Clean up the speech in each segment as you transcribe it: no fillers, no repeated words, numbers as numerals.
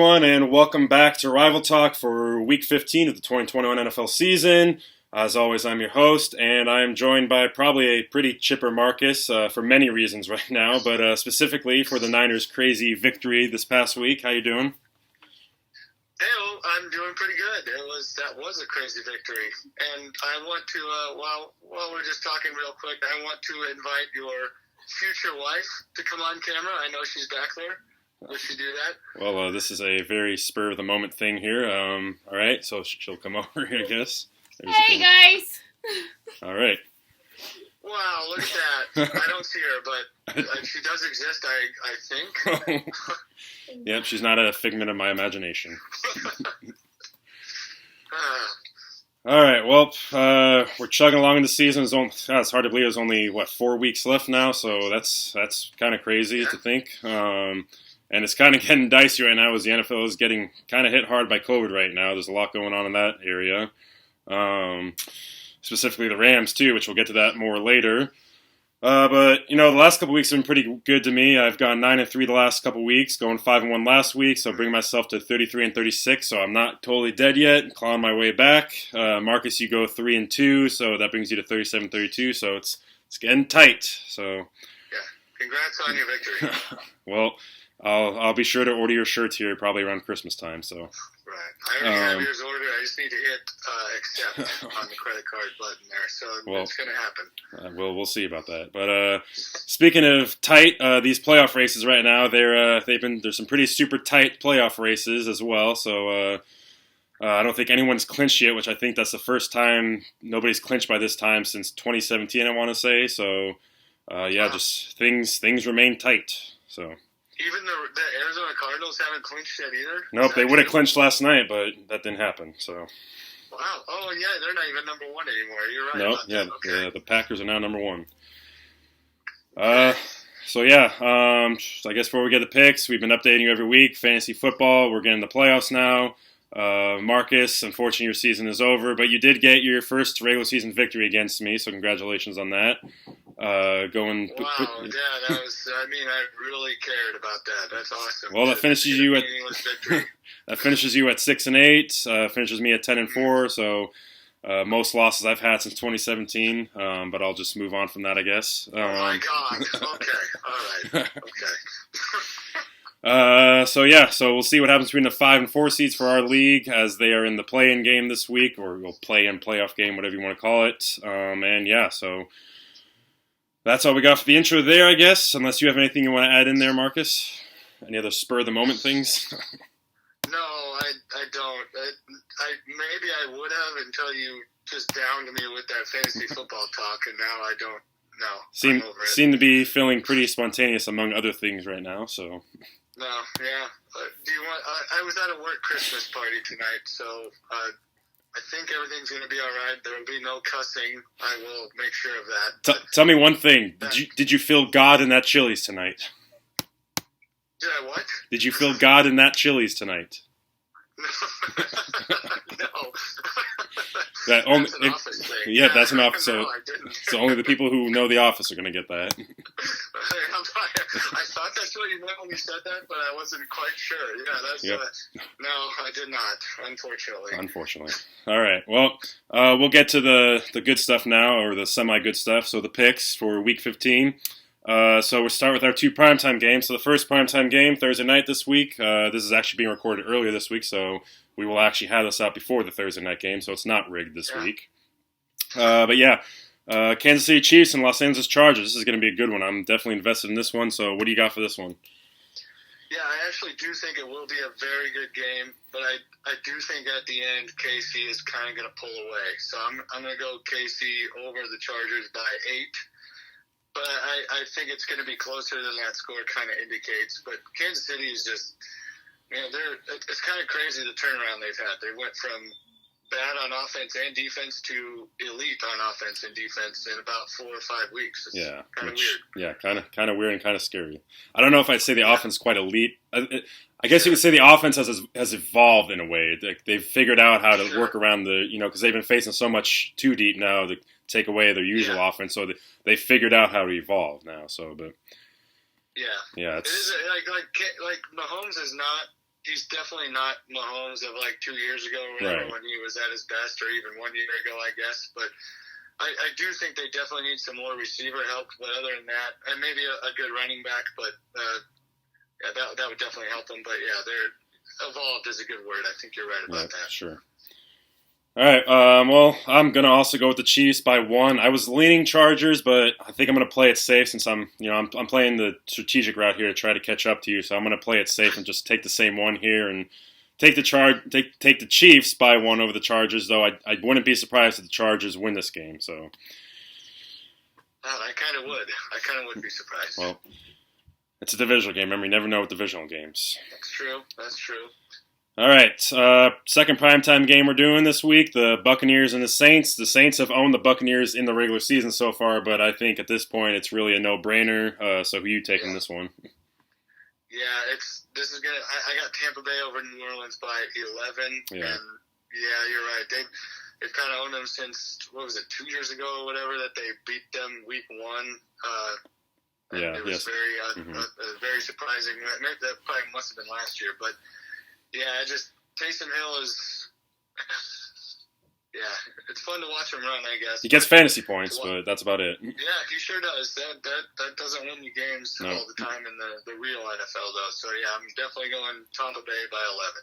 everyone, and welcome back to Rival Talk for Week 15 of the 2021 NFL season. As always, I'm your host, and I am joined by probably a pretty chipper Marcus for many reasons right now, but specifically for the Niners' crazy victory this past week. How you doing? Hey, I'm doing pretty good. That was a crazy victory, and I want to while we're just talking real quick, I want to invite your future wife to come on camera. I know she's back there. Will she do that? Well, this is a very spur of the moment thing here. All right, so she'll come over, I guess. Hey guys! All right. Wow, look at that. I don't see her, but she does exist, I think. Yep, she's not a figment of my imagination. All right, well, we're chugging along in the season. It's hard to believe there's only, 4 weeks left now, so that's kind of crazy to think. And it's kind of getting dicey right now as the NFL is getting kind of hit hard by COVID right now. There's a lot going on in that area. Specifically the Rams, too, which we'll get to that more later. But, the last couple weeks have been pretty good to me. I've gone 9-3 the last couple weeks, going 5-1 last week, so bring myself to 33-36, so I'm not totally dead yet, clawing my way back. Marcus, you go 3-2, so that brings you to 37-32, so it's getting tight. So yeah, congrats on your victory. Well, I'll be sure to order your shirts here probably around Christmas time, so... Right. I already have yours ordered. I just need to hit accept on the credit card button there, so it's going to happen. We'll see about that. But speaking of tight, these playoff races right now, there's some pretty super tight playoff races as well. So I don't think anyone's clinched yet, which I think that's the first time nobody's clinched by this time since 2017. I want to say. So just things remain tight. So. Even the Arizona Cardinals haven't clinched yet either? Nope, they would have clinched last night, but that didn't happen. So. Wow. Oh, yeah, they're not even number one anymore. You're right. Nope, about that. Okay. the Packers are now number one. So, I guess before we get the picks, we've been updating you every week. Fantasy football, we're getting the playoffs now. Marcus, unfortunately, your season is over, but you did get your first regular season victory against me, so congratulations on that. Wow, yeah, that was, I really cared about that. That's awesome. Well, that finishes you at 6-8, finishes me at 10-4, so most losses I've had since 2017, but I'll just move on from that, I guess. Oh my God, okay, all right, okay. So we'll see what happens between the 5 and 4 seeds for our league as they are in the play-in game this week, or we'll play-in playoff game, whatever you want to call it. So that's all we got for the intro there, I guess, unless you have anything you want to add in there, Marcus. Any other spur-of-the-moment things? No, I don't. Maybe I would have until you just downed me with that fantasy football talk, and now I don't know. Seem to be feeling pretty spontaneous among other things right now, so... No, yeah. Do you want? I was at a work Christmas party tonight, so I think everything's going to be all right. There will be no cussing. I will make sure of that. Tell me one thing. Did you feel God in that Chili's tonight? Did I what? Did you feel God in that Chili's tonight? No. That's an office thing. Yeah, that's an office. No, I didn't. So only the people who know the office are going to get that. I thought that's what you meant when you said that, but I wasn't quite sure. Yeah, that's yep. No, I did not, unfortunately. All right. Well, we'll get to the good stuff now, or the semi-good stuff. So the picks for Week 15. So we'll start with our 2 primetime games. So the first primetime game, Thursday night this week. This is actually being recorded earlier this week, so we will actually have this out before the Thursday night game, so it's not rigged this week. Kansas City Chiefs and Los Angeles Chargers. This is going to be a good one. I'm definitely invested in this one, so what do you got for this one? Yeah, I actually do think it will be a very good game, but I do think at the end KC is kind of going to pull away. So I'm going to go KC over the Chargers by 8. But I think it's going to be closer than that score kind of indicates. But Kansas City is just, it's kind of crazy the turnaround they've had. They went from bad on offense and defense to elite on offense and defense in about 4 or 5 weeks. It's kind of weird. Yeah, kind of weird and kind of scary. I don't know if I'd say the offense is quite elite. I guess you could say the offense has evolved in a way. They've figured out how to work around because they've been facing so much too deep now to take away their usual offense. So they figured out how to evolve now. So, but yeah, it is like Mahomes is not he's definitely not Mahomes of like 2 years ago or whatever, when he was at his best, or even 1 year ago, I guess. But I do think they definitely need some more receiver help. But other than that, and maybe a good running back, but that would definitely help them. But yeah, they're evolved is a good word. I think you're right about that. Sure. All right. Well, I'm gonna also go with the Chiefs by 1. I was leaning Chargers, but I think I'm gonna play it safe since I'm playing the strategic route here to try to catch up to you. So I'm gonna play it safe and just take the same one here and take the Chiefs by 1 over the Chargers. Though I wouldn't be surprised if the Chargers win this game. So. I kind of would. I kind of would be surprised. Well, it's a divisional game. Remember, you never know with divisional games. That's true. That's true. All right, second primetime game we're doing this week, the Buccaneers and the Saints. The Saints have owned the Buccaneers in the regular season so far, but I think at this point it's really a no-brainer. So who are you taking this one? Yeah, this is gonna. I got Tampa Bay over New Orleans by 11, and yeah, you're right. They've kind of owned them since 2 years ago or whatever that they beat them week 1. It was very surprising. That probably must have been last year, but. Yeah, Taysom Hill is. Yeah, it's fun to watch him run. I guess he gets fantasy points, but that's about it. Yeah, he sure does. That doesn't win you games all the time in the real NFL, though. So yeah, I'm definitely going Tampa Bay by 11.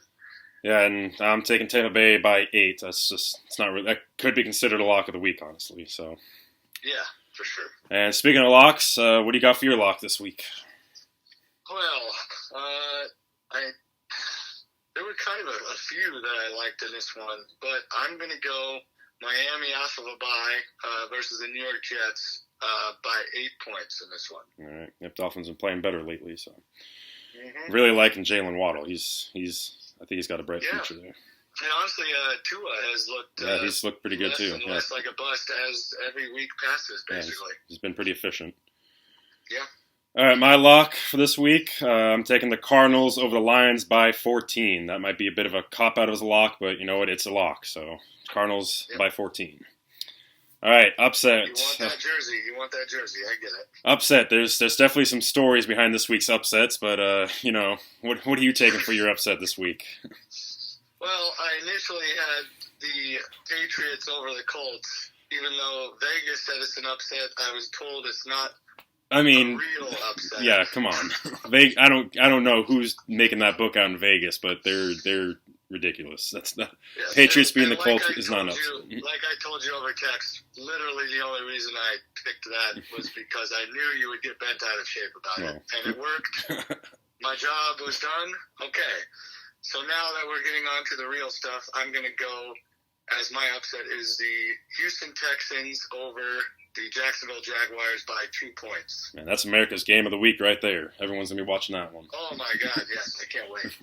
Yeah, and I'm taking Tampa Bay by 8. It's not really, that could be considered a lock of the week, honestly. So. Yeah, for sure. And speaking of locks, what do you got for your lock this week? Well, there were kind of a few that I liked in this one, but I'm going to go Miami off of a bye versus the New York Jets by 8 points in this one. All right. Yep, Dolphins have been playing better lately, so really liking Jalen Waddle. I think he's got a bright future there. And honestly, Tua has looked. He's looked pretty good too. Less like a bust as every week passes, basically. He's been pretty efficient. Yeah. All right, my lock for this week, I'm taking the Cardinals over the Lions by 14. That might be a bit of a cop-out as a lock, but you know what? It's a lock, so Cardinals by 14. All right, upset. You want that jersey. I get it. Upset. There's definitely some stories behind this week's upsets, but, what are you taking for your upset this week? Well, I initially had the Patriots over the Colts. Even though Vegas said it's an upset, I was told it's not. I mean, real upset. Yeah, come on. I don't know who's making that book out in Vegas, but they're ridiculous. That's not Patriots being the Colts is not an upset. Like I told you over text, literally the only reason I picked that was because I knew you would get bent out of shape about it, and it worked. My job was done. Okay, so now that we're getting on to the real stuff, I'm going to go as my upset is the Houston Texans over the Jacksonville Jaguars by 2 points. Man, that's America's game of the week right there. Everyone's going to be watching that one. Oh, my God, yes. I can't wait.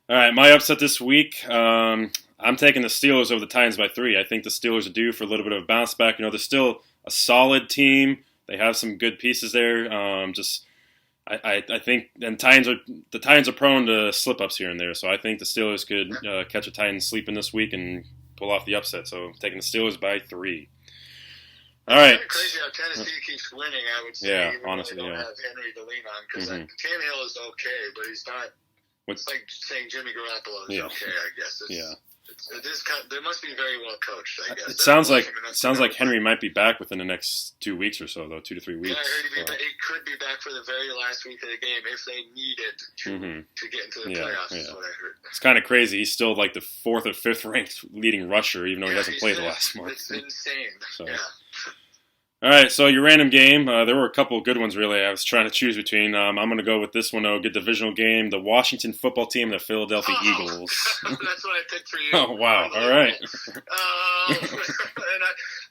All right, my upset this week, I'm taking the Steelers over the Titans by 3. I think the Steelers are due for a little bit of a bounce back. You know, they're still a solid team. They have some good pieces there. I think the Titans are prone to slip-ups here and there, so I think the Steelers could catch a Titans sleeping this week and pull off the upset. So I'm taking the Steelers by 3. All right. It's crazy how Tennessee keeps winning, I would say. Yeah, even honestly, though they don't have Henry to lean on, because Tannehill is okay, but he's not. It's like saying Jimmy Garoppolo is okay, I guess. It is they must be very well coached, I guess. It sounds like Henry might be back within the next 2 weeks or so, though, 2 to 3 weeks. Yeah, I heard he could be back for the very last week of the game if they needed to get into the playoffs, is what I heard. It's kind of crazy. He's still like the 4th or 5th ranked leading rusher, even though he hasn't played the last month. It's insane. So. Yeah. All right, so your random game, there were a couple of good ones, really. I was trying to choose between. I'm going to go with this one, though, good divisional game, the Washington football team and the Philadelphia Eagles. That's what I picked for you. Oh, wow. All right.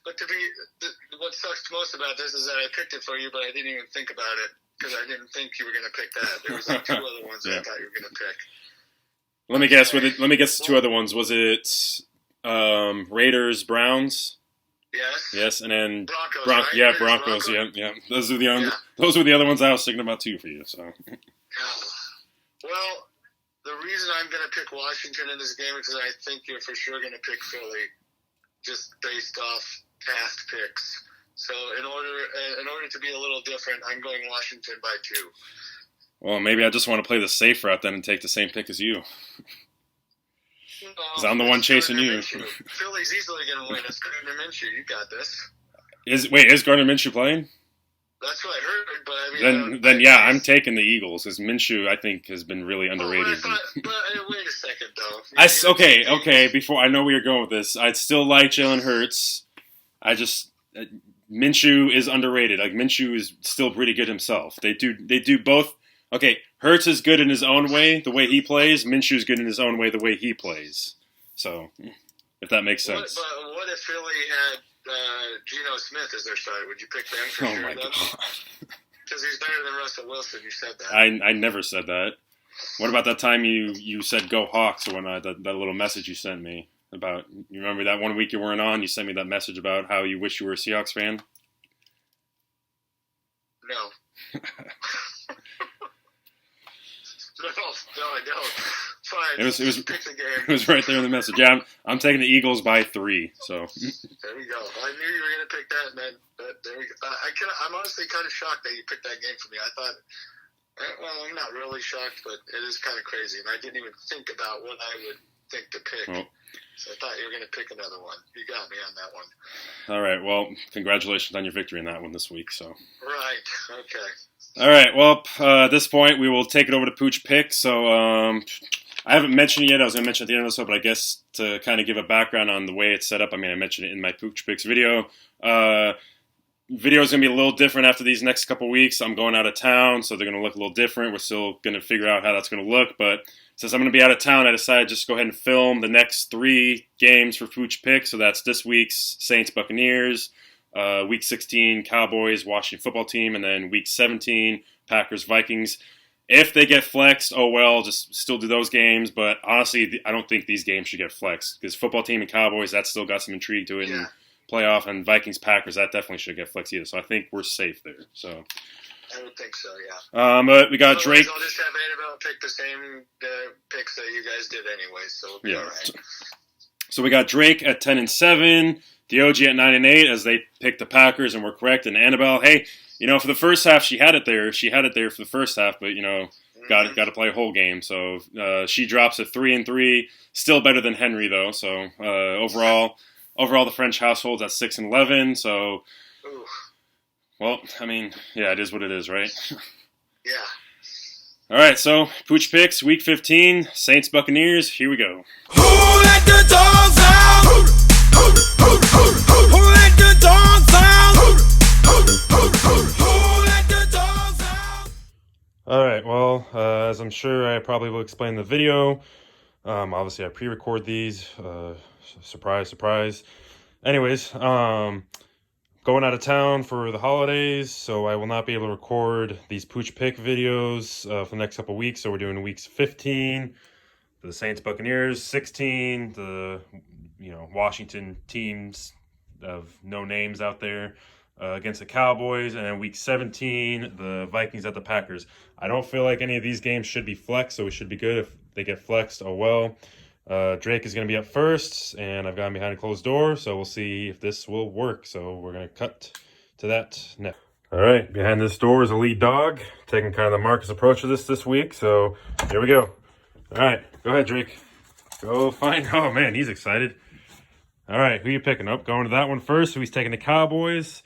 What sucks most about this is that I picked it for you, but I didn't even think about it because I didn't think you were going to pick that. There was like 2 other ones that I thought you were going to pick. Let me guess. Let me guess the 2 other ones. Was it Raiders, Browns? Yes, and then Broncos. Right? Broncos. Yeah. Those were the other ones I was thinking about too for you. So. Well, the reason I'm going to pick Washington in this game is because I think you're for sure going to pick Philly, just based off past picks. So in order to be a little different, I'm going Washington by 2. Well, maybe I just want to play the safe route then and take the same pick as you. Because I'm the one chasing you. Philly's easily going to win. It's Gardner Minshew. You got this. Is Gardner Minshew playing? That's what I heard, but I mean... Then yeah, I'm taking the Eagles, because Minshew, I think, has been really underrated. But wait a second, though. Okay, before I know where you're going with this, I'd still like Jalen Hurts. Minshew is underrated. Like, Minshew is still pretty good himself. They do both. Okay, Hurts is good in his own way, the way he plays. Minshew is good in his own way, the way he plays. So, if that makes sense. But what if Philly had Geno Smith as their starter? Would you pick them for sure? Oh my god! Because he's better than Russell Wilson. You said that. I never said that. What about that time you said go Hawks or whatnot? That little message you sent me about. You remember that one week you weren't on? You sent me that message about how you wish you were a Seahawks fan. No. No, I don't. Fine. It was pick the game. It was right there in the message. Yeah, I'm taking the Eagles by 3. So there we go. I knew you were going to pick that, man. There we go. I'm honestly kind of shocked that you picked that game for me. I thought, well, I'm not really shocked, but it is kind of crazy, and I didn't even think about what I would think to pick. Oh. So I thought you were going to pick another one. You got me on that one. All right. Well, congratulations on your victory in that one this week. So. Right. Okay. All right. Well, at this point, we will take it over to Pooch Picks. So I haven't mentioned it yet. I was going to mention it at the end of this, but I guess to kind of give a background on the way it's set up, I mean, I mentioned it in my Pooch Picks video. Video is going to be a little different after these next couple weeks. I'm going out of town, so they're going to look a little different. We're still going to figure out how that's going to look, but since I'm going to be out of town, I decided just to go ahead and film the next 3 games for Pooch Picks. So that's this week's Saints-Buccaneers, Week 16 Cowboys-Washington football team, and then Week 17 Packers-Vikings. If they get flexed, oh well, just still do those games. But honestly, I don't think these games should get flexed because football team and Cowboys, that's still got some intrigue to it. Yeah. And playoff and Vikings-Packers, that definitely should get flexed either. So I think we're safe there. So. I would think so, yeah. But we got Drake. I'll just have Annabelle pick the same picks that you guys did anyway, so we'll be all right. So we got Drake at 10-7, Diogi at 9-8 as they picked the Packers and were correct. And Annabelle, hey, for the first half she had it there. She had it there for the first half, but got to play a whole game. So she drops at 3-3, still better than Henry though. So overall the French household's at 6-11. So. Ooh. Well, I mean, yeah, it is what it is, right? Yeah. All right, so Pooch Picks, Week 15, Saints-Buccaneers, here we go. Who let the dogs out? Who let the dogs out? Who let the dogs out? All right, well, as I'm sure I probably will explain in the video, obviously I pre-record these, surprise, surprise. Anyways, going out of town for the holidays, so I will not be able to record these Pooch Pick videos for the next couple weeks. So we're doing weeks 15 for the Saints-Buccaneers, 16 the Washington teams of no names out there against the Cowboys, and then week 17 the Vikings at the Packers. I don't feel like any of these games should be flexed, so we should be good. If they get flexed, oh well. Drake is going to be up first, and I've got him behind a closed door, so we'll see if this will work. So we're going to cut to that next. All right, behind this door is a lead dog, taking kind of the Marcus approach to this week. So here we go. All right, go ahead, Drake. Go find. Oh man, he's excited. All right, who you picking up? Going to that one first. So he's taking the Cowboys.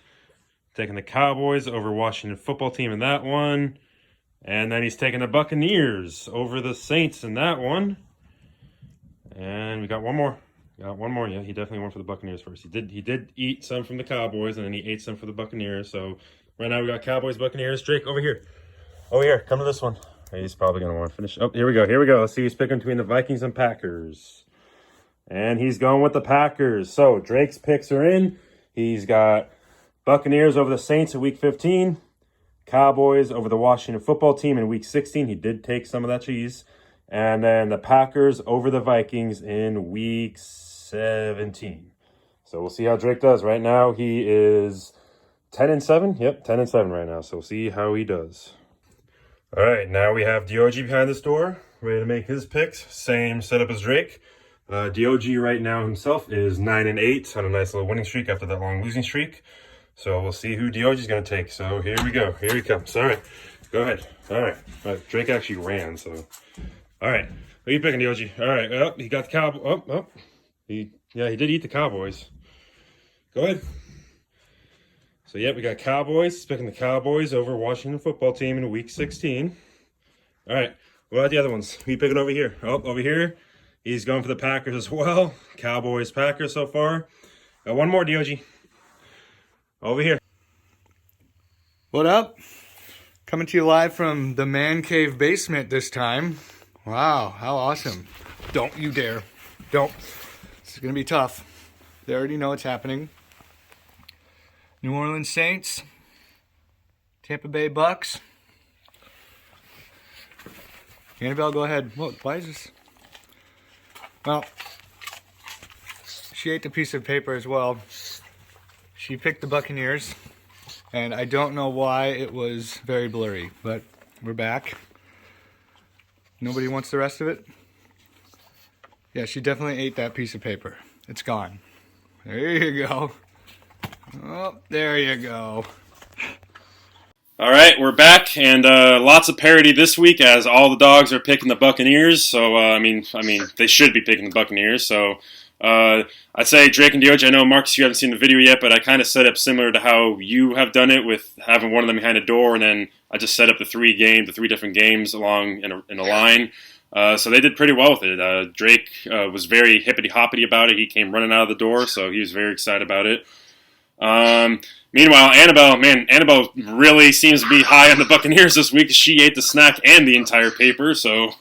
Taking the Cowboys over Washington football team in that one, and then he's taking the Buccaneers over the Saints in that one. And we got one more. Yeah, he definitely went for the Buccaneers first. He did eat some from the Cowboys, and then he ate some for the Buccaneers. So right now we got Cowboys, Buccaneers. Drake, over here. Over here. Come to this one. He's probably going to want to finish. Oh, here we go. Let's see who's picking between the Vikings and Packers. And he's going with the Packers. So Drake's picks are in. He's got Buccaneers over the Saints in Week 15. Cowboys over the Washington football team in Week 16. He did take some of that cheese. And then the Packers over the Vikings in Week 17. So we'll see how Drake does. Right now he is 10-7. Yep, 10-7 right now. So we'll see how he does. All right, now we have Diogi behind this door, ready to make his picks. Same setup as Drake. Diogi right now himself is 9-8 on a nice little winning streak after that long losing streak. So we'll see who Diogi's going to take. So here we go. Here he comes. All right. Go ahead. All right. Drake actually ran, so. All right. Who are you picking, Dioji? All right. Oh, he got the Cowboys. He did eat the Cowboys. Go ahead. So, we got Cowboys. He's picking the Cowboys over Washington football team in Week 16. All right. What about the other ones? Who are you picking over here? Oh, over here. He's going for the Packers as well. Cowboys, Packers so far. Got one more, Dioji. Over here. What up? Coming to you live from the man cave basement this time. Wow, how awesome. Don't you dare. Don't. This is going to be tough. They already know what's happening. New Orleans Saints. Tampa Bay Bucks. Annabelle, go ahead. Why is this? Well, she ate the piece of paper as well. She picked the Buccaneers. And I don't know why it was very blurry, but we're back. Nobody wants the rest of it? Yeah, she definitely ate that piece of paper. It's gone. There you go. Oh, there you go. All right, we're back, and lots of parity this week as all the dogs are picking the Buccaneers. So, I mean, they should be picking the Buccaneers. So, I'd say Drake and Dioji. I know, Marcus, you haven't seen the video yet, but I kind of set up similar to how you have done it with having one of them behind a door, and then I just set up the three different games along in a line. So they did pretty well with it. Drake was very hippity-hoppity about it. He came running out of the door, so he was very excited about it. Meanwhile, Annabelle really seems to be high on the Buccaneers this week. She ate the snack and the entire paper, so...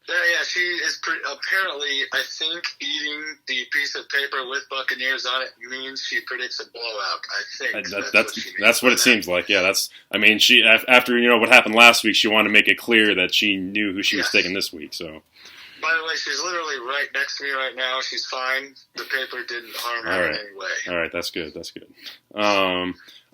Yeah, she is apparently, I think, eating the piece of paper with Buccaneers on it means she predicts a blowout. I think that's what it seems like. Yeah, she after what happened last week, she wanted to make it clear that she knew who she was taking this week. So, by the way, she's literally right next to me right now. She's fine. The paper didn't harm her in any way. All right, that's good.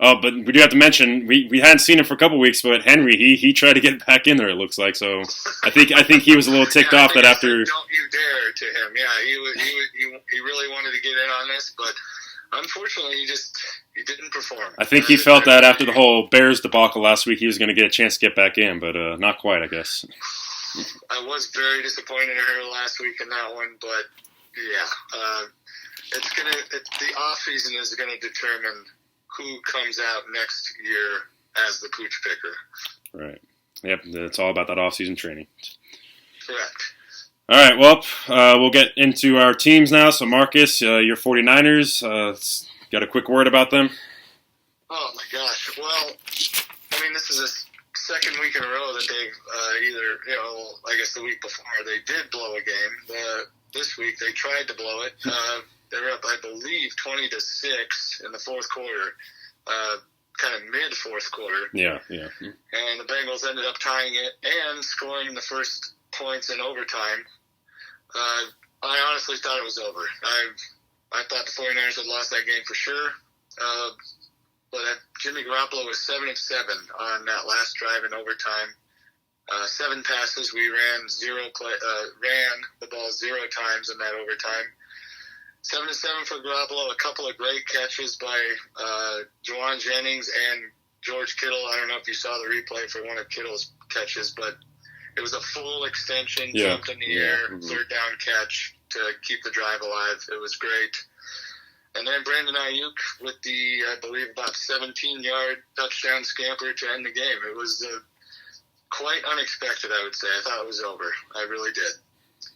But we do have to mention we hadn't seen him for a couple weeks, but Henry he tried to get back in there. It looks like so. I think he was a little ticked off that after. Don't you dare to him! Yeah, he really wanted to get in on this, but unfortunately he didn't perform. I think he felt that after the whole Bears debacle last week, he was going to get a chance to get back in, but not quite, I guess. I was very disappointed in her last week in that one, but yeah, the off season is gonna determine who comes out next year as the Pooch Picker. Right. Yep, it's all about that off-season training. Correct. All right, well, we'll get into our teams now. So, Marcus, your 49ers, got a quick word about them? Oh, my gosh. Well, I mean, this is the second week in a row that they've I guess the week before they did blow a game. This week they tried to blow it. They were up, I believe, 20-6 in the fourth quarter, kind of mid-fourth quarter. Yeah. And the Bengals ended up tying it and scoring the first points in overtime. I honestly thought it was over. I thought the 49ers had lost that game for sure. But Jimmy Garoppolo was 7 of 7 on that last drive in overtime. 7 passes. We ran the ball 0 times in that overtime. 7 of 7 for Garoppolo. A couple of great catches by Juwan Jennings and George Kittle. I don't know if you saw the replay for one of Kittle's catches, but it was a full extension, jumped in the air, third down catch to keep the drive alive. It was great. And then Brandon Ayuk with the, I believe, about 17-yard touchdown scamper to end the game. It was quite unexpected, I would say. I thought it was over. I really did.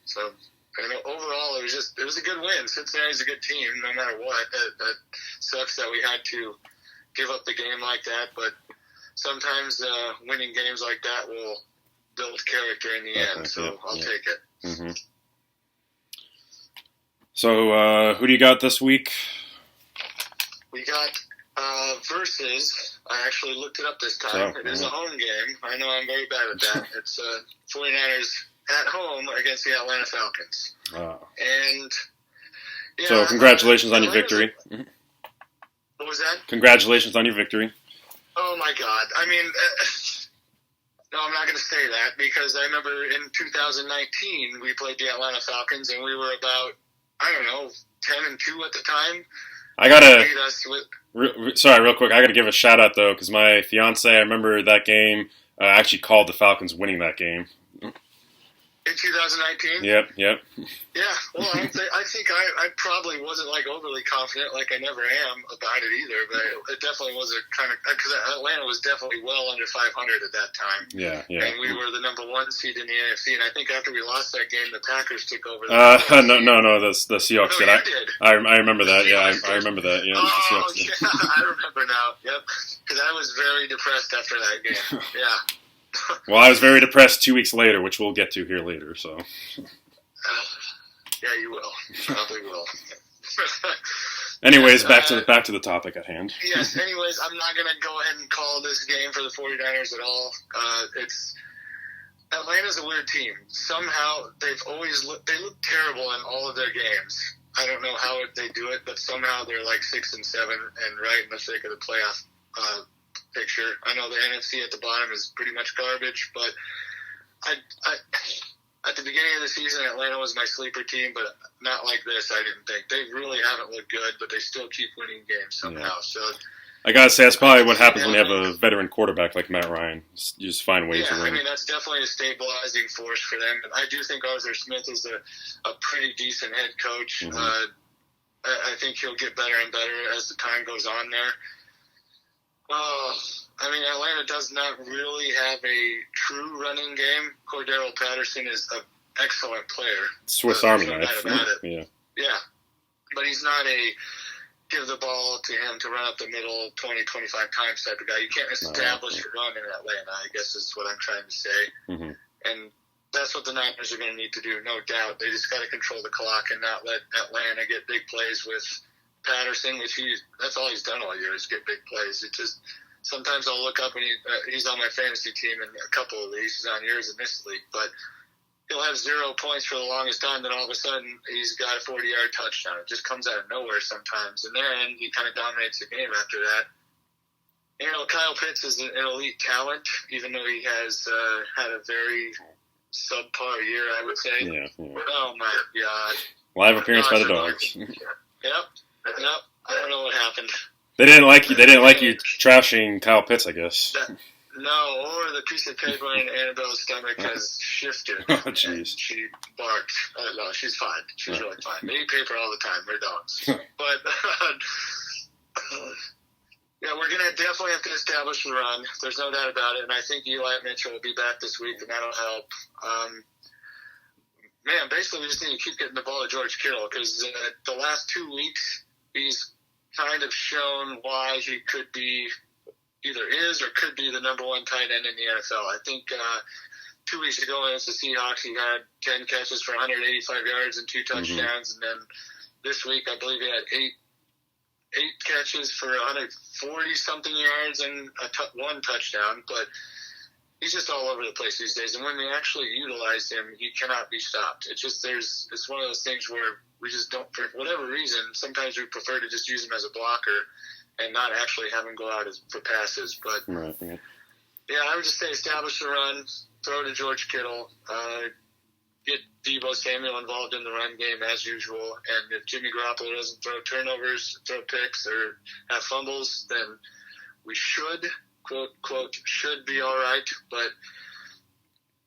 So, overall, it was a good win. Cincinnati's a good team, no matter what. That sucks that we had to give up the game like that, but sometimes winning games like that will build character in the end, so I'll take it. Mm-hmm. So, who do you got this week? We got versus. I actually looked it up this time. It is a home game. I know I'm very bad at that. It's 49ers at home against the Atlanta Falcons. Wow. And so, congratulations on your victory. What was that? Congratulations on your victory. Oh my God! I mean, no, I'm not going to say that because I remember in 2019 we played the Atlanta Falcons and we were about 10-2 at the time. I gotta. beat us with. Sorry, real quick. I gotta give a shout out though, because my fiance, I remember that game. Actually called the Falcons winning that game. In 2019? Yep. Yeah, well, I think I probably wasn't like overly confident, like I never am about it either, but it definitely was a kind of, because Atlanta was definitely well under 500 at that time. Yeah. And we were the number 1 seed in the AFC, and I think after we lost that game, the Packers took over. No, the Seahawks No, did. you did. I remember that. Yeah, I remember that. Yeah. The Seahawks did. Yeah, I remember now. Yep, because I was very depressed after that game. Yeah. Well, I was very depressed 2 weeks later, which we'll get to here later. So. Yeah, you will. Probably will. Anyways, back to the topic at hand. Yes. Anyways, I'm not gonna go ahead and call this game for the 49ers at all. Atlanta's a weird team. Somehow they look terrible in all of their games. I don't know how they do it, but somehow they're like 6 and 7 and right in the thick of the playoff picture. I know the NFC at the bottom is pretty much garbage, but I at the beginning of the season, Atlanta was my sleeper team, but not like this. I didn't think they really haven't looked good, but they still keep winning games somehow. Yeah. So I gotta say that's probably what happens when you have a veteran quarterback like Matt Ryan. You just find ways to win. I mean that's definitely a stabilizing force for them. And I do think Arthur Smith is a pretty decent head coach. Mm-hmm. I think he'll get better and better as the time goes on there. I mean, Atlanta does not really have a true running game. Cordero Patterson is an excellent player. Swiss Army no knife. Yeah. But he's not a give the ball to him to run up the middle 20, 25 times type of guy. You can't establish a run in Atlanta, I guess is what I'm trying to say. Mm-hmm. And that's what the Niners are going to need to do, no doubt. They just got to control the clock and not let Atlanta get big plays with Patterson, which that's all he's done all year is get big plays. It just sometimes I'll look up and he's on my fantasy team in a couple of leagues. He's on yours in this league, but he'll have 0 points for the longest time. Then all of a sudden he's got a 40-yard touchdown. It just comes out of nowhere sometimes, and then he kind of dominates the game after that. You know, Kyle Pitts is an elite talent, even though he has had a very subpar year, I would say. Yeah. Oh my God! Live appearance by the Dogs. Yep. I don't know what happened. They didn't like you. They didn't like you trashing Kyle Pitts, I guess. No, or the piece of paper in Annabelle's stomach has shifted. Oh, jeez. She barked. No, she's fine. She's really fine. They eat paper all the time. They're dogs. But yeah, we're gonna definitely have to establish the run. There's no doubt about it. And I think Eli Mitchell will be back this week, and that'll help. Man, basically we just need to keep getting the ball to George Kittle because the last 2 weeks he's kind of shown why he could be either is or could be the number 1 tight end in the NFL. I think 2 weeks ago against the Seahawks, he had 10 catches for 185 yards and 2 touchdowns. And then this week, I believe he had eight catches for 140-something yards and 1 touchdown. But he's just all over the place these days. And when they actually utilize him, he cannot be stopped. It's one of those things where we just don't, for whatever reason, sometimes we prefer to just use him as a blocker and not actually have him go out for passes. But, yeah, I would just say establish the run, throw to George Kittle, get Deebo Samuel involved in the run game as usual, and if Jimmy Garoppolo doesn't throw turnovers, throw picks, or have fumbles, then we should, quote, should be all right. But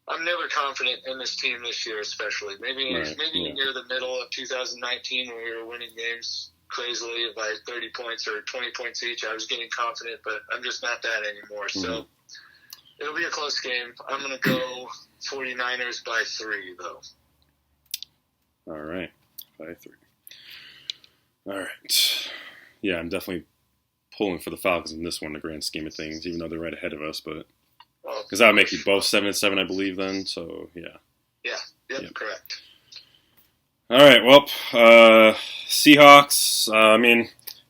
I'm never confident in this team this year, especially. Maybe near the middle of 2019 when we were winning games crazily by 30 points or 20 points each, I was getting confident, but I'm just not that anymore. So it'll be a close game. I'm going to go 49ers by 3, though. All right, by 3. All right. Yeah, I'm definitely pulling for the Falcons in this one, the grand scheme of things, even though they're right ahead of us, but because that would make you both 7-7, I believe. Then, so yeah. Yep. Correct. All right. Well, Seahawks.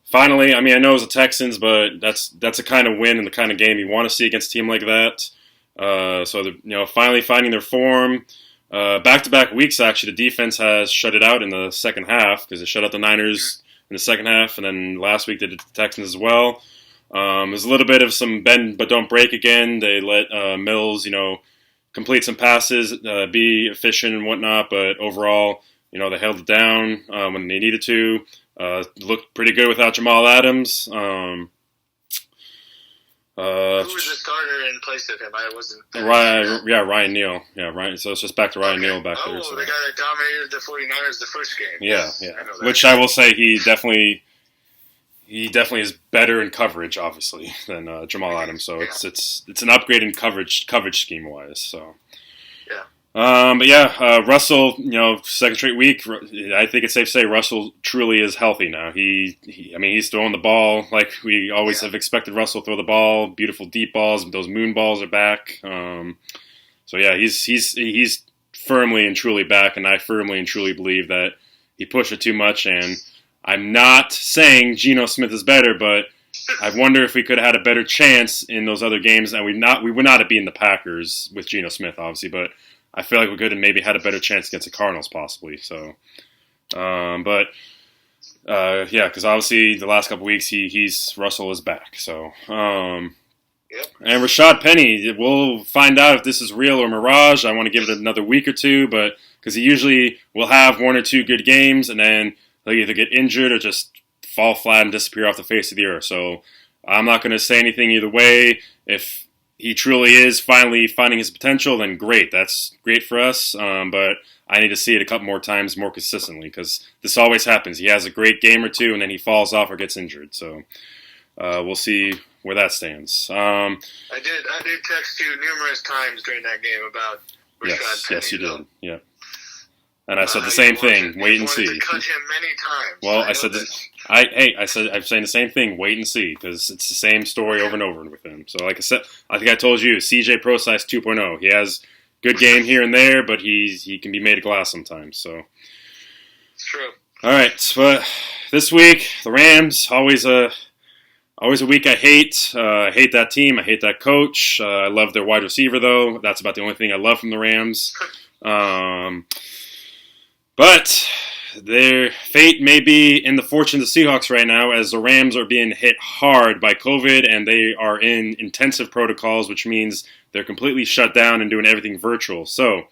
Finally. I know it was the Texans, but that's a kind of win and the kind of game you want to see against a team like that. So they're finally finding their form. Back-to-back weeks, actually, the defense has shut it out in the second half because they shut out the Niners in the second half, and then last week they did the Texans as well. There's a little bit of some bend but don't break again. They let Mills, complete some passes, be efficient and whatnot, but overall, they held it down when they needed to. Looked pretty good without Jamal Adams. Who was the starter in place of him? I wasn't. Ryan Neal. Yeah, Ryan. So it's just back to Ryan Neal back there. So. The guy that dominated the 49ers the first game. Yeah. I Which I will say he definitely is better in coverage, obviously, than Jamal Adams. So it's an upgrade in coverage scheme wise. So. Yeah. Russell, second straight week. I think it's safe to say Russell truly is healthy now. He's throwing the ball like we always have expected Russell to throw the ball. Beautiful deep balls. Those moon balls are back. He's firmly and truly back, and I firmly and truly believe that he pushed it too much. And I'm not saying Geno Smith is better, but I wonder if we could have had a better chance in those other games, and we would not have beaten the Packers with Geno Smith, obviously, but. I feel like we could have maybe had a better chance against the Cardinals, possibly. So, because obviously the last couple weeks Russell is back. So, And Rashad Penny, we'll find out if this is real or mirage. I want to give it another week or two, but because he usually will have one or two good games, and then he'll either get injured or just fall flat and disappear off the face of the earth. So, I'm not going to say anything either way. If he truly is finally finding his potential, then great. That's great for us. But I need to see it a couple more times more consistently because this always happens. He has a great game or two, and then he falls off or gets injured. So we'll see where that stands. I did text you numerous times during that game about Rashad Penny. Yes, you did. Yeah. And I said the same thing. Wait and see. To cut him many times. Well, I'm saying the same thing. Wait and see, because it's the same story over and over with him. So, like I said, I think I told you, CJ Procise 2.0. He has good game here and there, but he can be made of glass sometimes. So, it's true. All right, but this week the Rams always a week I hate. I hate that team. I hate that coach. I love their wide receiver though. That's about the only thing I love from the Rams. But their fate may be in the fortune of the Seahawks right now as the Rams are being hit hard by COVID and they are in intensive protocols, which means they're completely shut down and doing everything virtual. So,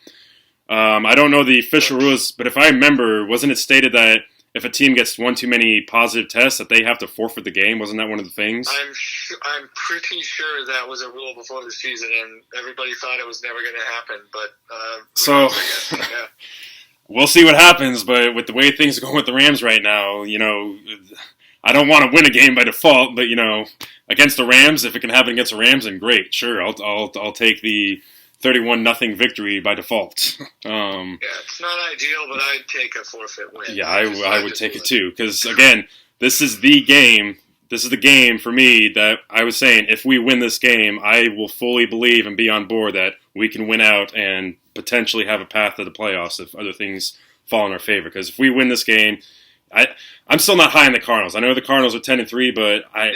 I don't know the official rules, but if I remember, wasn't it stated that if a team gets one too many positive tests that they have to forfeit the game? Wasn't that one of the things? I'm pretty sure that was a rule before the season and everybody thought it was never going to happen, but yeah. We'll see what happens, but with the way things are going with the Rams right now, I don't want to win a game by default, but against the Rams, if it can happen against the Rams, then great, sure, I'll take the 31-0 victory by default. It's not ideal, but I'd take a forfeit win. Yeah, I would take it too, because again, this is the game. This is the game for me that I was saying, if we win this game, I will fully believe and be on board that we can win out and potentially have a path to the playoffs if other things fall in our favor. Because if we win this game, I'm still not high on the Cardinals. I know the Cardinals are 10-3, but I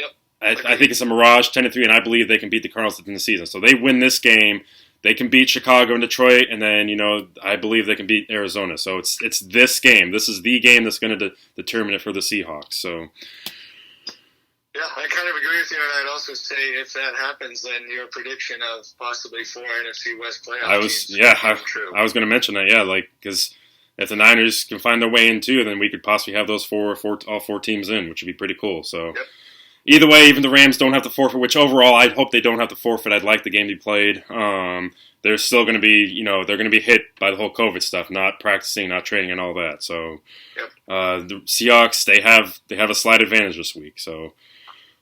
think it's a mirage 10-3, and I believe they can beat the Cardinals in the season. So they win this game, they can beat Chicago and Detroit, and then I believe they can beat Arizona. So it's this game. This is the game that's going to determine it for the Seahawks. So. Yeah, I kind of agree with you, and I'd also say if that happens, then your prediction of possibly 4 NFC West playoff teams true. I was going to mention that, because if the Niners can find their way in too, then we could possibly have those all four teams in, which would be pretty cool. So Either way, even the Rams don't have to forfeit, which overall I hope they don't have to forfeit. I'd like the game to be played. They're still going to be, they're going to be hit by the whole COVID stuff, not practicing, not training, and all that. So the Seahawks, they have a slight advantage this week. So.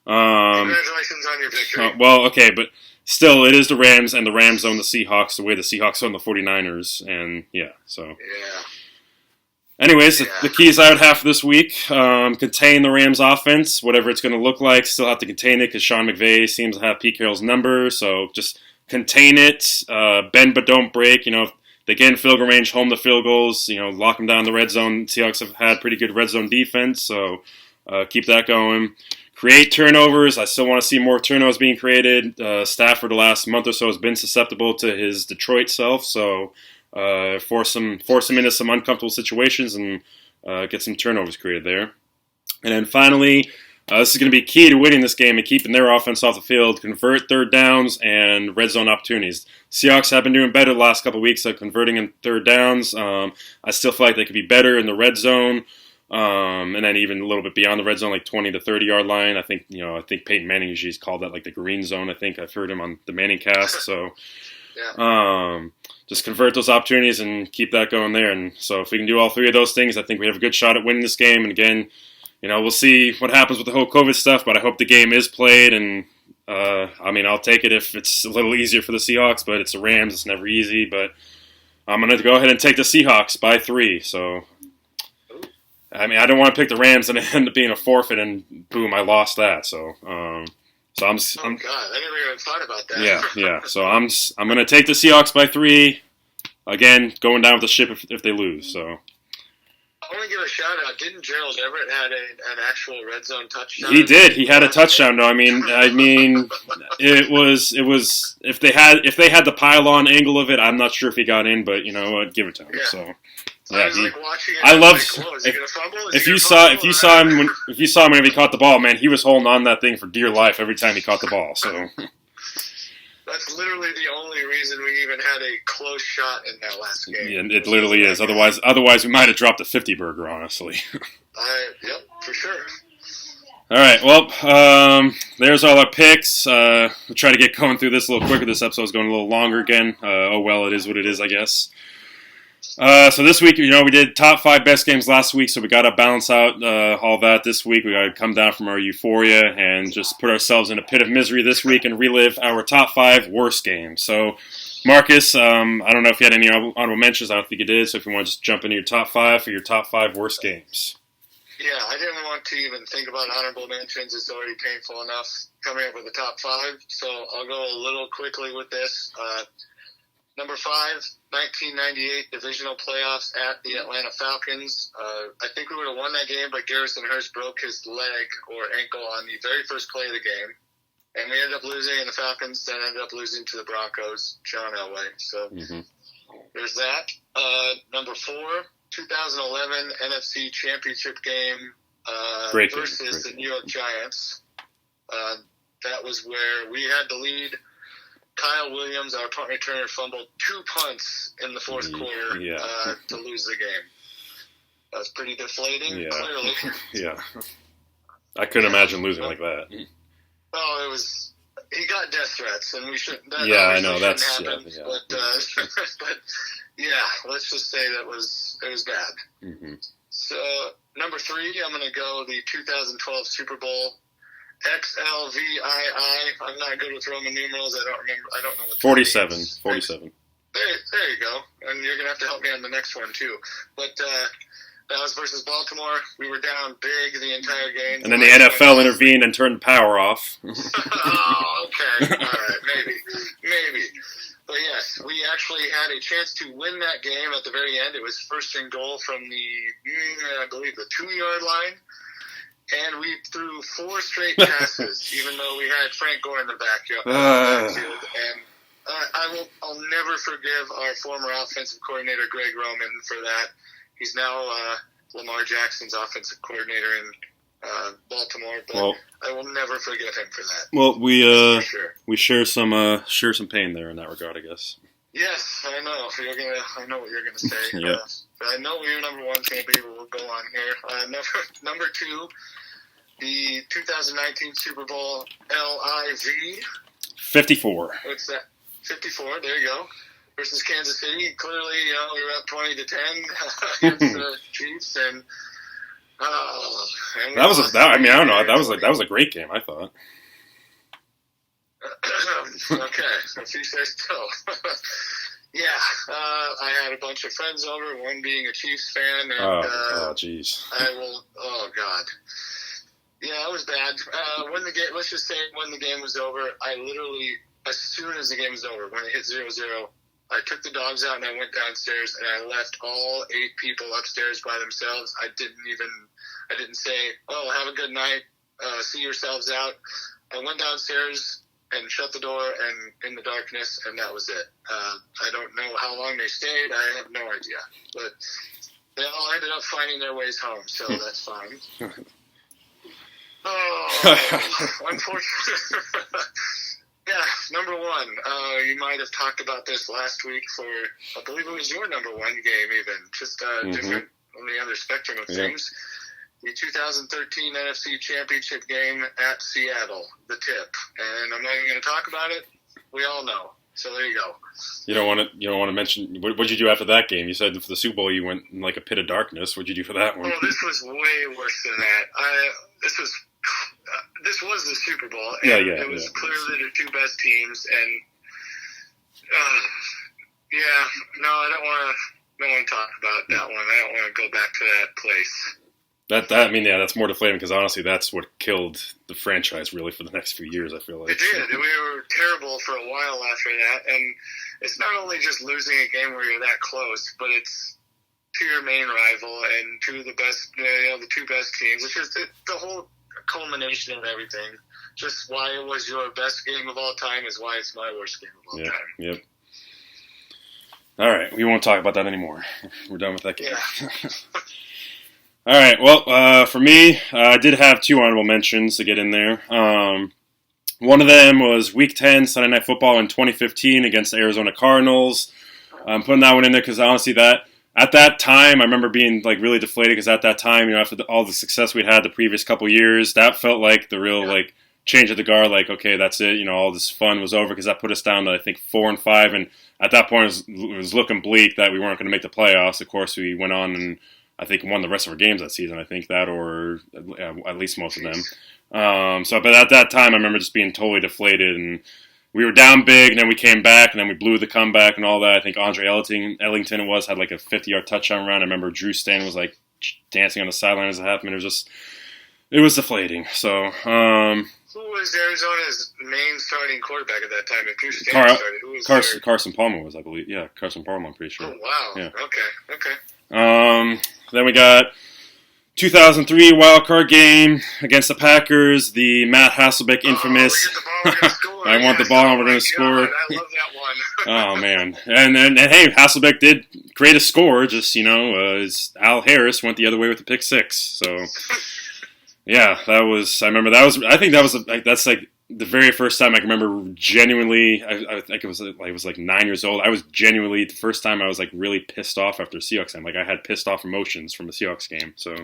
Congratulations on your victory. Well, okay, but still, it is the Rams, and the Rams own the Seahawks the way the Seahawks own the 49ers, and so. Yeah. Anyways, the keys I would have for this week, contain the Rams offense, whatever it's going to look like, still have to contain it because Sean McVay seems to have Pete Carroll's number, so just contain it, bend but don't break, if they get in field goal range, home the field goals, lock them down in the red zone. Seahawks have had pretty good red zone defense, so keep that going. Create turnovers. I still want to see more turnovers being created. Stafford the last month or so has been susceptible to his Detroit self, so force him into some uncomfortable situations and get some turnovers created there. And then finally, this is going to be key to winning this game and keeping their offense off the field. Convert third downs and red zone opportunities. Seahawks have been doing better the last couple of weeks at converting in third downs. I still feel like they could be better in the red zone. And then even a little bit beyond the red zone, like 20 to 30-yard line. I think Peyton Manning usually has called that like the green zone. I think I've heard him on the Manning cast. So just convert those opportunities and keep that going there. And so if we can do all three of those things, I think we have a good shot at winning this game. And again, we'll see what happens with the whole COVID stuff, but I hope the game is played. And I'll take it if it's a little easier for the Seahawks, but it's the Rams. It's never easy. But I'm going to go ahead and take the Seahawks by 3. So, I don't want to pick the Rams and it end up being a forfeit, and boom, I lost that. So, I'm God, I never even thought about that. Yeah. So I'm going to take the Seahawks by 3. Again, going down with the ship if they lose. So. I want to give a shout out. Didn't Gerald Everett had an actual red zone touchdown? He did. He had a touchdown, though. It was if they had the pylon angle of it, I'm not sure if he got in, but I'd give it to him. Yeah. So I was watching it. I love. Is he gonna fumble? If you saw him when he caught the ball, man, he was holding on to that thing for dear life every time he caught the ball. So. That's literally the only reason we even had a close shot in that last game. Yeah, it literally is. Otherwise, we might have dropped a 50 burger, honestly. Yep, for sure. All right, well, there's all our picks. We'll try to get going through this a little quicker. This episode's going a little longer again. It is what it is, I guess. So this week, we did top 5 best games last week, so we got to balance out all that this week. We got to come down from our euphoria and just put ourselves in a pit of misery this week and relive our top 5 worst games. So, Marcus, I don't know if you had any honorable mentions. I don't think you did, so if you want to just jump into your top 5 for your top 5 worst games. Yeah, I didn't want to even think about honorable mentions. It's already painful enough coming up with the top 5, so I'll go a little quickly with this. Number 5, 1998 divisional playoffs at the Atlanta Falcons. I think we would have won that game, but Garrison Hurst broke his leg or ankle on the very first play of the game. And we ended up losing, and the Falcons then ended up losing to the Broncos, John Elway. So there's that. Number 4, 2011 NFC Championship game versus the New York Giants. That was where we had the lead. Kyle Williams, our punt returner, fumbled 2 punts in the fourth quarter to lose the game. That was pretty deflating, clearly. Yeah. I couldn't imagine losing like that. Oh, it was. He got death threats, and we shouldn't. I know that's happened. But let's just say it was bad. Mm-hmm. So number 3, I'm going to go the 2012 Super Bowl. XLVII. I'm not good with Roman numerals. I don't know what 47. Means. 47. There you go. And you're gonna have to help me on the next one too. But that was versus Baltimore. We were down big the entire game. And then the NFL intervened and turned power off. Oh, okay. All right. Maybe. But yes, we actually had a chance to win that game at the very end. It was 1st and goal from I believe the 2-yard line. And we threw 4 straight passes, even though we had Frank Gore in the backfield. And I'll never forgive our former offensive coordinator, Greg Roman, for that. He's now Lamar Jackson's offensive coordinator in Baltimore, but I will never forgive him for that. Well, we share some pain there in that regard, I guess. Yes, I know. I know what you're gonna say. Yeah. I know what your number 1's gonna be, but we'll go on here. Number 2, the 2019 Super Bowl LIV. 54. What's that? 54. There you go. Versus Kansas City. Clearly, we were up 20-10 against the Chiefs, and that was a great game, I thought. Okay, if you say so. Yeah, I had a bunch of friends over, one being a Chiefs fan, and jeez. Oh God, yeah, it was bad. When the game, let's just say when the game was over, I literally, as soon as the game was over, when it hit 0-0, I took the dogs out and I went downstairs and I left all 8 people upstairs by themselves. I didn't say, "Oh, have a good night, see yourselves out." I went downstairs and shut the door and in the darkness, and that was it. I don't know how long they stayed. I have no idea. But they all ended up finding their ways home, so that's fine. Oh, unfortunately. Yeah, number 1. You might have talked about this last week for, I believe it was your number 1 game even. Just different, on the other spectrum of things, the 2013 NFC Championship game at Seattle, the tip. And I'm not even going to talk about it. We all know. So there you go. You don't want to mention what'd you do after that game? You said for the Super Bowl you went in like a pit of darkness. What'd you do for that one? Well, this was way worse than that. This was the Super Bowl. And it was clearly the two best teams. And I don't want to talk about that one. I don't want to go back to that place. That's more deflating because honestly, that's what killed the franchise really for the next few years. I feel like it did. We were terrible for a while after that, and it's not only just losing a game where you're that close, but it's to your main rival and to the best, the two best teams. It's just the whole culmination of everything. Just why it was your best game of all time is why it's my worst game of all time. Yep. All right, we won't talk about that anymore. We're done with that game. Yeah. All right, well, for me, I did have two honorable mentions to get in there. One of them was Week 10, Sunday Night Football in 2015 against the Arizona Cardinals. I'm putting that one in there because honestly, at that time, I remember being like really deflated because at that time, after all the success we'd had the previous couple years, that felt like the real like change of the guard. Like, okay, that's it. All this fun was over because that put us down to I think 4-5, and at that point, it was looking bleak that we weren't going to make the playoffs. Of course, we went on and I think won the rest of our games that season. I think that, or at least most of them. But at that time, I remember just being totally deflated, and we were down big, and then we came back, and then we blew the comeback and all that. I think Andre Ellington had like a 50-yard touchdown run. I remember Drew Stanton was like dancing on the sideline as it happened. It was deflating. So, who was Arizona's main starting quarterback at that time? If Drew Stanton started, who was Carson Palmer was, I believe. Yeah, Carson Palmer, I'm pretty sure. Oh, wow. Yeah. Okay. Then we got 2003 wildcard game against the Packers, the Matt Hasselbeck infamous. I want the ball and we're going to score. I love that one. Oh, man. And hey, Hasselbeck did create a score, just, Al Harris went the other way with the pick six. So, yeah, that's like the very first time I can remember genuinely, I think I was like 9 years old. I was genuinely, the first time I was like really pissed off after a Seahawks game. Like I had pissed off emotions from a Seahawks game. So,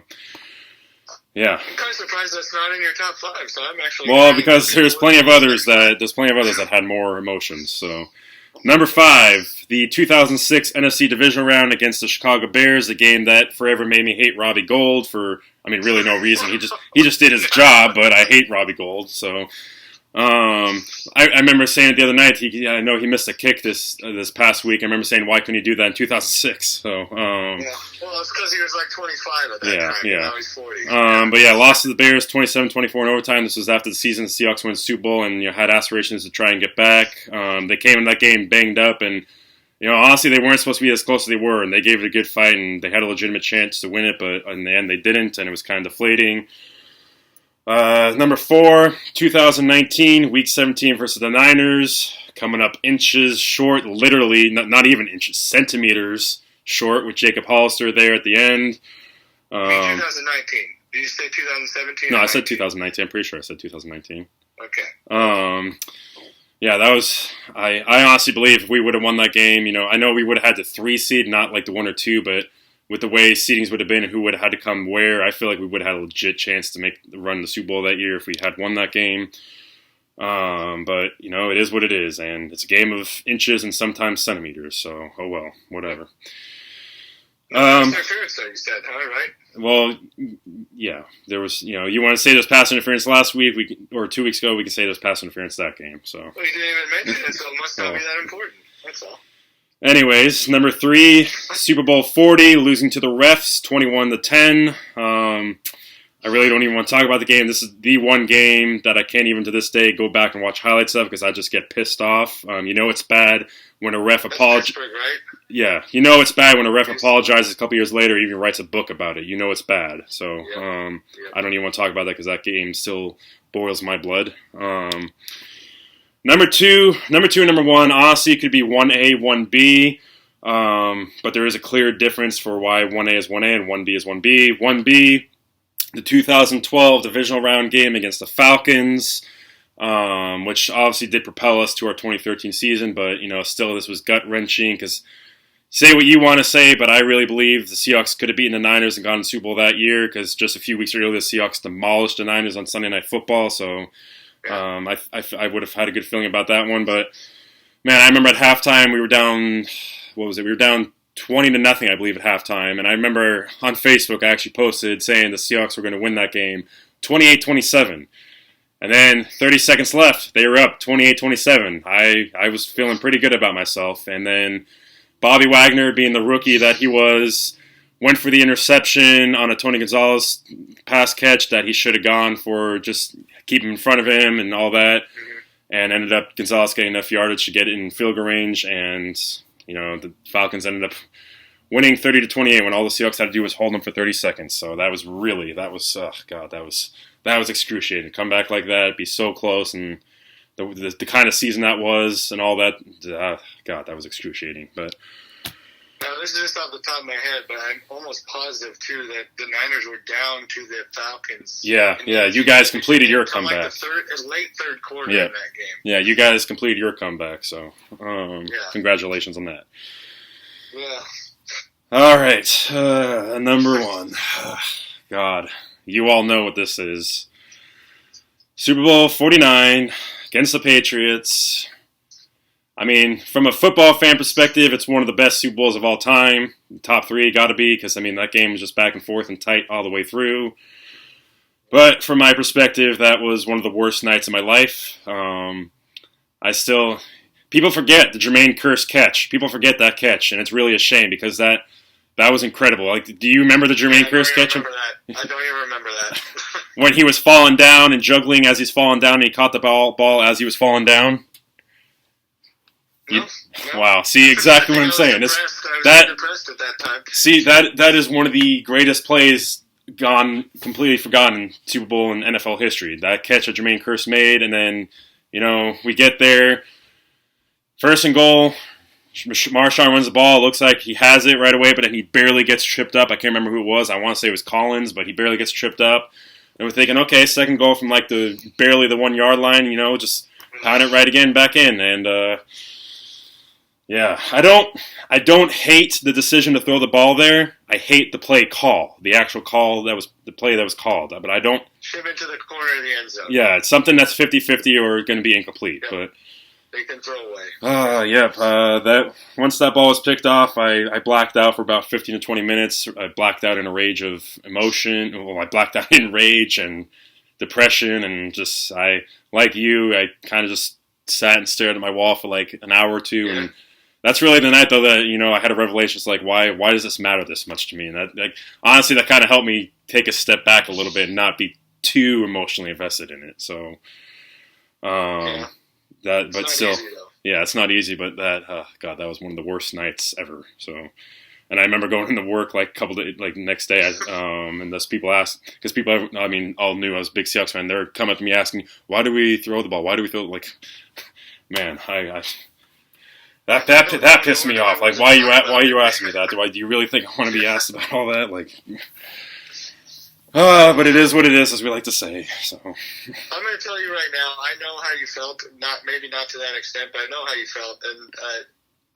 yeah. I'm kind of surprised that's not in your top five. So I'm actually because there's plenty of others that had more emotions. So, number 5, the 2006 NFC Divisional Round against the Chicago Bears, a game that forever made me hate Robbie Gould for, really no reason. He just did his job, but I hate Robbie Gould. So. I remember saying the other night. I know he missed a kick this past week. I remember saying, why couldn't he do that in 2006? So, yeah. Well, it's because he was like 25 at that time. Yeah. Now he's 40. But yeah, lost to the Bears 27-24 in overtime. This was after the season. The Seahawks won the Super Bowl and had aspirations to try and get back. They came in that game banged up, and honestly, they weren't supposed to be as close as they were, and they gave it a good fight, and they had a legitimate chance to win it, but in the end, they didn't, and it was kind of deflating. Number 4, 2019, Week 17 versus the Niners, coming up inches short, literally, not even inches, centimeters short with Jacob Hollister there at the end. 2019. Did you say 2017? No, I said 2019. I'm pretty sure I said 2019. Okay. Yeah, that was, I honestly believe if we would have won that game, I know we would have had the 3 seed, not like the 1 or 2, but with the way seedings would have been and who would have had to come where, I feel like we would have had a legit chance to make the run to the Super Bowl that year if we had won that game. But, it is what it is, and it's a game of inches and sometimes centimeters, so, oh well, whatever. Interference, though, you said, huh, right? Well, yeah, there was, you want to say there's pass interference last week, or 2 weeks ago, we can say there's pass interference that game, so. Well, you didn't even mention it, so it must not be that important, that's all. Anyways, number 3, Super Bowl 40, losing to the refs, 21-10. I really don't even want to talk about the game. This is the one game that I can't even to this day go back and watch highlights of because I just get pissed off. It's bad when a ref apologizes. Right? Yeah, it's bad when a ref apologizes a couple years later, even writes a book about it. It's bad. So I don't even want to talk about that because that game still boils my blood. Number 2, number 1, honestly, could be 1A, 1B, but there is a clear difference for why 1A is 1A and 1B is 1B. 1B, the 2012 divisional round game against the Falcons, which obviously did propel us to our 2013 season, but, still this was gut-wrenching because say what you want to say, but I really believe the Seahawks could have beaten the Niners and gone to the Super Bowl that year because just a few weeks earlier, the Seahawks demolished the Niners on Sunday Night Football. So I would have had a good feeling about that one. But, man, I remember at halftime we were down, what was it? We were down 20-0, I believe, at halftime. And I remember on Facebook I actually posted saying the Seahawks were going to win that game 28-27. And then 30 seconds left, they were up 28-27. I was feeling pretty good about myself. And then Bobby Wagner, being the rookie that he was, went for the interception on a Tony Gonzalez pass catch that he should have gone for, just keep him in front of him and all that. And ended up Gonzalez getting enough yardage to get in field goal range. And, the Falcons ended up winning 30-28 when all the Seahawks had to do was hold them for 30 seconds. So that was excruciating. To come back like that, be so close, and the kind of season that was and all that, that was excruciating. But now, this is just off the top of my head, but I'm almost positive, too, that the Niners were down to the Falcons. Yeah, you guys completed your comeback. Late third quarter in that game. Yeah, you guys completed your comeback, so congratulations on that. Yeah. All right, number one. God, you all know what this is. Super Bowl 49 against the Patriots. I mean, from a football fan perspective, it's one of the best Super Bowls of all time. Top three, got to be, because, that game was just back and forth and tight all the way through. But from my perspective, that was one of the worst nights of my life. People forget the Jermaine Kearse catch. People forget that catch, and it's really a shame because that was incredible. Like, do you remember the Jermaine Kearse catch? I don't even remember that. When he was falling down and juggling as he's falling down, and he caught the ball as he was falling down? No. Wow. See exactly what I'm saying. I was depressed at that time. See, that is one of the greatest plays completely forgotten in Super Bowl and NFL history. That catch that Jermaine Kearse made, and then, we get there. First and goal. Marshawn runs the ball. It looks like he has it right away, but then he barely gets tripped up. I can't remember who it was. I want to say it was Collins, but he barely gets tripped up. And we're thinking, okay, second goal from barely the 1 yard line, just pound it right again back in. And I don't hate the decision to throw the ball there. I hate the play call, the actual call the play that was called. But I don't ship it to the corner of the end zone. Yeah, it's something that's 50-50 or going to be incomplete. Yep. But they can throw away. That once that ball was picked off, I blacked out for about 15 to 20 minutes. I blacked out in a rage of emotion. Well, I blacked out in rage and depression, and just I kind of just sat and stared at my wall for an hour or two, and that's really the night though that I had a revelation. It's like, why does this matter this much to me? And that honestly, that kind of helped me take a step back a little bit and not be too emotionally invested in it. So. It's not easy, but that was one of the worst nights ever. So, and I remember going into work next day, and those people asked, because people all knew I was a big Seahawks fan. They're coming up to me asking, why do we throw the ball? Why do we throw it? Man, that pissed me off. Why are you asking me that? Do you really think I want to be asked about all that? But it is what it is, as we like to say. So I'm going to tell you right now, I know how you felt. Maybe not to that extent, but I know how you felt, and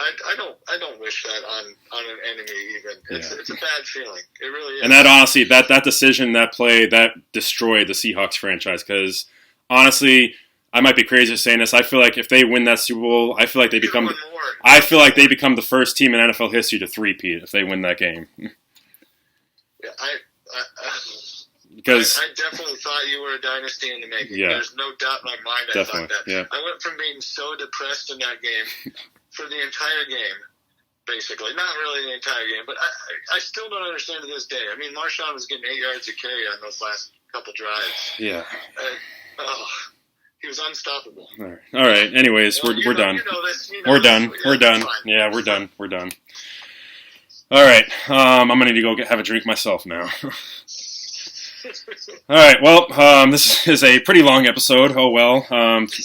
I don't wish that on an enemy. Even it's a bad feeling. It really is. And that honestly, that decision, that play, that destroyed the Seahawks franchise. Because honestly, I might be crazy saying this. I feel like if they win that Super Bowl, I feel like they become the first team in NFL history to three-peat if they win that game. Yeah, Because I definitely thought you were a dynasty in the making. Yeah. There's no doubt in my mind I thought that. Yeah. I went from being so depressed in that game for the entire game, basically. Not really the entire game, but I still don't understand to this day. Marshawn was getting 8 yards of carry on those last couple drives. Yeah. He was unstoppable. All right. Anyways, we're done. We're done. We're done. Yeah, we're done. We're done. All right. I'm going to need to go have a drink myself now. All right, well, this is a pretty long episode. Oh, well.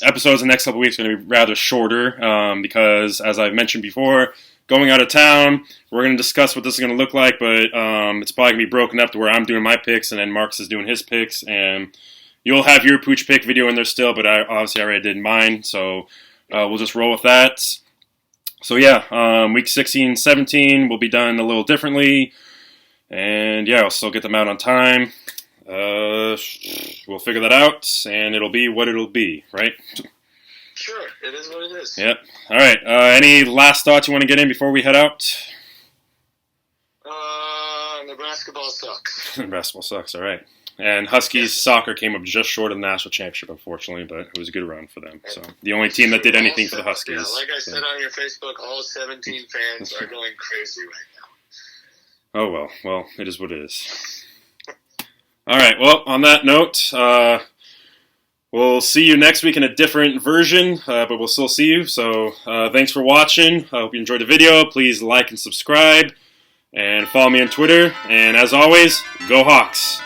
Episodes the next couple weeks are going to be rather shorter because, as I've mentioned before, going out of town, we're going to discuss what this is going to look like, but it's probably going to be broken up to where I'm doing my picks and then Marcus is doing his picks, and you'll have your Pooch Pick video in there still, but I already did mine, so we'll just roll with that. So yeah, week 16, 17 will be done a little differently, and yeah, I'll still get them out on time. We'll figure that out, and it'll be what it'll be, right? Sure, it is what it is. Yep. All right. Any last thoughts you want to get in before we head out? Nebraska ball sucks. Basketball sucks. All right. And Huskies soccer came up just short of the national championship, unfortunately, but it was a good run for them. So the only team that did anything for the Huskies. Yeah, like I said on your Facebook, all 17 fans are going crazy right now. Oh well, it is what it is. All right. Well, on that note, we'll see you next week in a different version, but we'll still see you. So thanks for watching. I hope you enjoyed the video. Please like and subscribe, and follow me on Twitter. And as always, go Hawks!